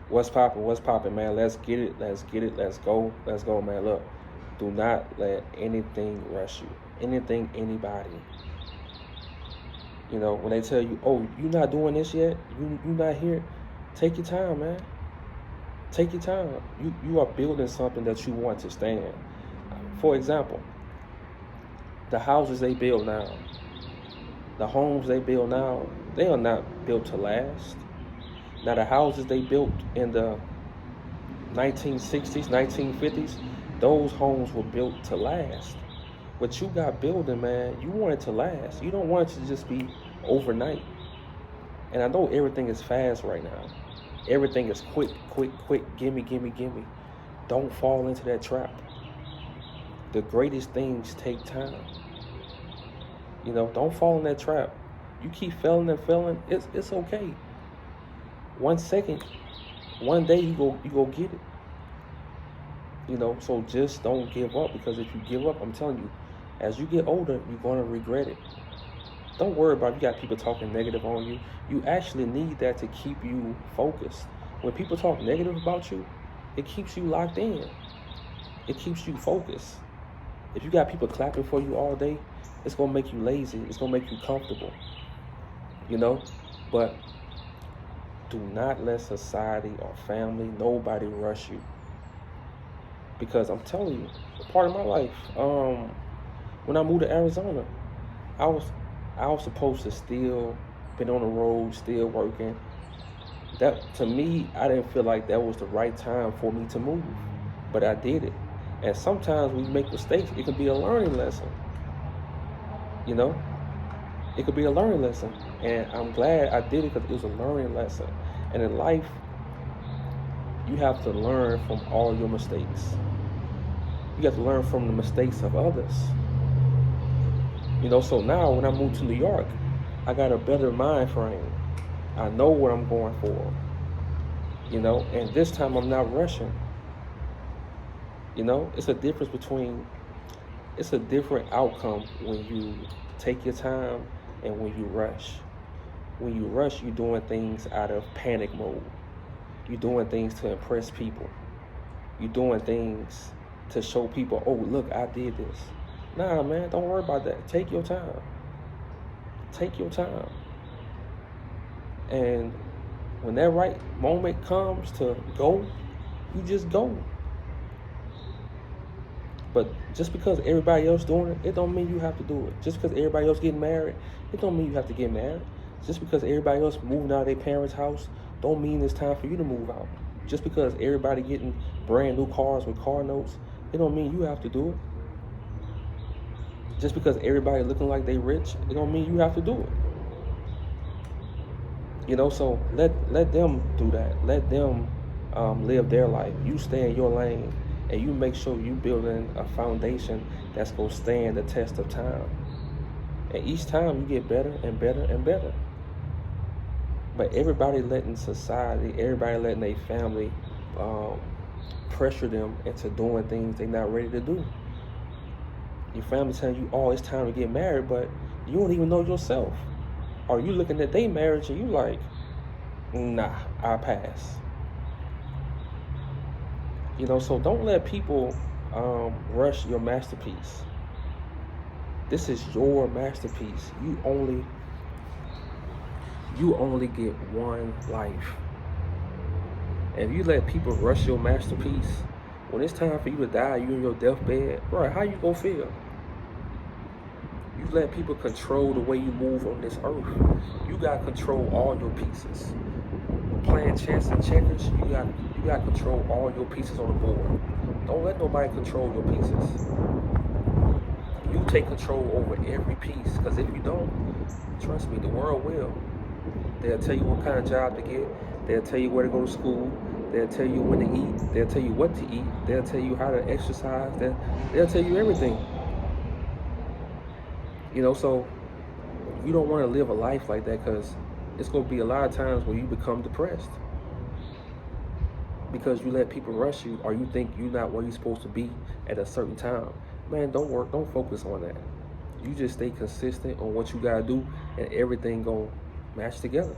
What's popping, man? Let's get it. Let's get it. Let's go, man. Look, do not let anything rush you. Anything, anybody. You know, when they tell you, oh, you're not doing this yet, you not here, take your time, man. Take your time. You are building something that you want to stand. For example, the houses they build now, the homes they build now, they are not built to last. Now the houses they built in the 1960s, 1950s, those homes were built to last. What you got building, man, you want it to last. You don't want it to just be overnight. And I know everything is fast right now. Everything is quick, quick, quick. Gimme, gimme, gimme. Don't fall into that trap. The greatest things take time. You know, don't fall in that trap. You keep failing and failing, it's okay. 1 second, one day you go get it. You know, so just don't give up, because if you give up, I'm telling you, as you get older, you're gonna regret it. Don't worry about you got people talking negative on you. You actually need that to keep you focused. When people talk negative about you, it keeps you locked in. It keeps you focused. If you got people clapping for you all day, it's gonna make you lazy. It's gonna make you comfortable. You know, but do not let society or family, nobody rush you. Because I'm telling you, part of my life, when I moved to Arizona, I was supposed to still been on the road, still working. That, to me, I didn't feel like that was the right time for me to move, but I did it. And sometimes when you make mistakes, it can be a learning lesson. You know, it could be a learning lesson, and I'm glad I did it because it was a learning lesson. And in life, you have to learn from all your mistakes. You have to learn from the mistakes of others. You know, so now when I moved to New York, I got a better mind frame. I know what I'm going for. You know, and this time I'm not rushing. You know, it's a different outcome when you take your time and when you rush. When you rush, you're doing things out of panic mode. You're doing things to impress people. You're doing things to show people, oh, look, I did this. Nah, man, don't worry about that. Take your time. Take your time. And when that right moment comes to go, you just go. But just because everybody else doing it, it don't mean you have to do it. Just because everybody else getting married, it don't mean you have to get married. Just because everybody else moving out of their parents' house, don't mean it's time for you to move out. Just because everybody getting brand new cars with car notes, it don't mean you have to do it. Just because everybody looking like they rich, it don't mean you have to do it. You know, so let them do that. Let them live their life. You stay in your lane, and you make sure you building a foundation that's gonna stand the test of time. And each time you get better and better and better. But everybody letting society, everybody letting their family pressure them into doing things they're not ready to do. Your family telling you, oh, it's time to get married, but you don't even know yourself. Or you looking at their marriage and you like, nah, I'll pass. You know, so don't let people rush your masterpiece. This is your masterpiece. You only get one life. And if you let people rush your masterpiece, when it's time for you to die, you in your deathbed, bro, how you gonna feel? You let people control the way you move on this earth. You gotta control all your pieces. Playing chess and checkers, you got to control all your pieces on the board. Don't let nobody control your pieces. You take control over every piece, because if you don't, trust me, the world will. They'll tell you what kind of job to get. They'll tell you where to go to school. They'll tell you when to eat. They'll tell you what to eat. They'll tell you how to exercise. They'll tell you everything. You know, so you don't want to live a life like that, because it's going to be a lot of times where you become depressed. Because you let people rush you, or you think you're not where you're supposed to be at a certain time. Man, don't focus on that. You just stay consistent on what you gotta do, and everything gonna match together.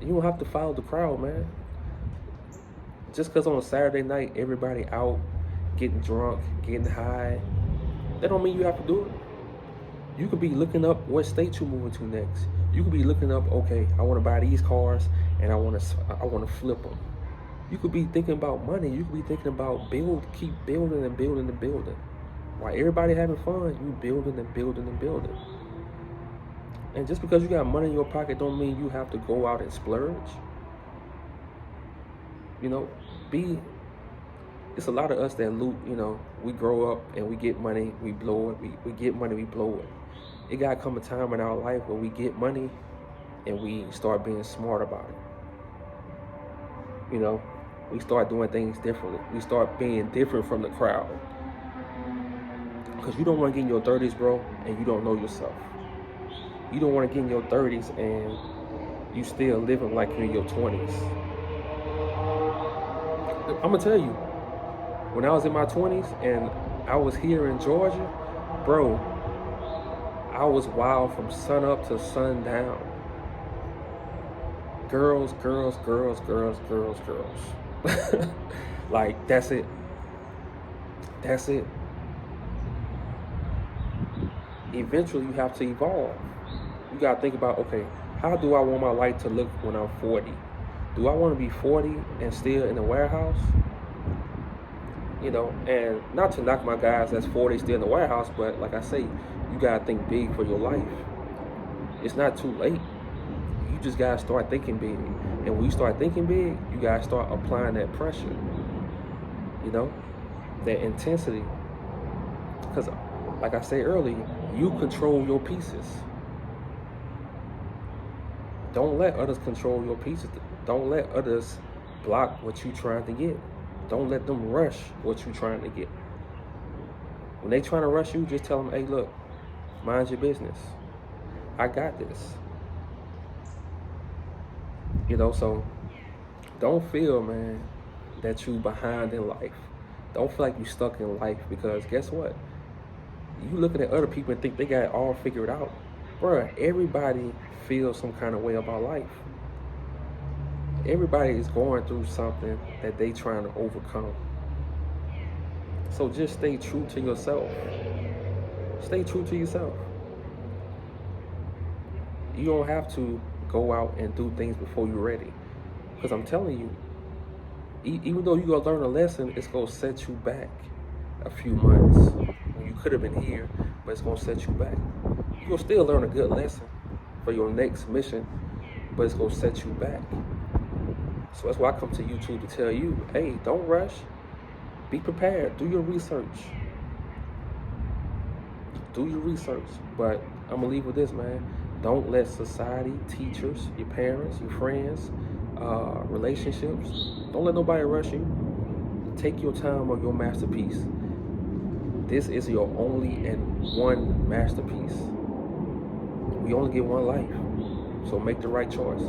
You don't have to follow the crowd, man. Just because on a Saturday night everybody out getting drunk, getting high, that don't mean you have to do it. You could be looking up what state you moving to next. You could be looking up, okay, I want to buy these cars and I want to flip them. You could be thinking about money. You could be thinking about keep building and building and building. While everybody having fun, you building and building and building. And just because you got money in your pocket don't mean you have to go out and splurge. You know, it's a lot of us that loot, you know, we grow up and we get money, we blow it, we get money, we blow it. It gotta come a time in our life where we get money and we start being smart about it. You know, we start doing things differently. We start being different from the crowd. Because you don't want to get in your 30s, bro, and you don't know yourself. You don't want to get in your 30s and you still living like you're in your 20s. I'm going to tell you, when I was in my 20s and I was here in Georgia, bro, I was wild from sun up to sundown. Girls, girls, girls, girls, girls, girls. Like, that's it. That's it. Eventually, you have to evolve. You got to think about, okay, how do I want my life to look when I'm 40? Do I want to be 40 and still in the warehouse? You know, and not to knock my guys that's 40 still in the warehouse, but like I say, you got to think big for your life. It's not too late. You just got to start thinking big. And when you start thinking big, you got to start applying that pressure. You know, that intensity. Because like I said earlier, you control your pieces. Don't let others control your pieces. Don't let others block what you're trying to get. Don't let them rush what you're trying to get. When they trying to rush you, just tell them, hey, look, mind your business. I got this. You know, so don't feel, man, that you behind in life. Don't feel like you stuck in life, because guess what? You looking at other people and think they got it all figured out. Bruh, everybody feels some kind of way about life. Everybody is going through something that they trying to overcome. So just stay true to yourself. Stay true to yourself. You don't have to go out and do things before you're ready. Because I'm telling you, even though you're going to learn a lesson, it's going to set you back a few months. You could have been here, but it's going to set you back. You'll still learn a good lesson for your next mission, but it's going to set you back. So that's why I come to YouTube to tell you, hey, don't rush. Be prepared. Do your research. Do your research. But I'm going to leave with this, man. Don't let society, teachers, your parents, your friends, relationships, don't let nobody rush you. Take your time on your masterpiece. This is your only and one masterpiece. We only get one life, so make the right choice.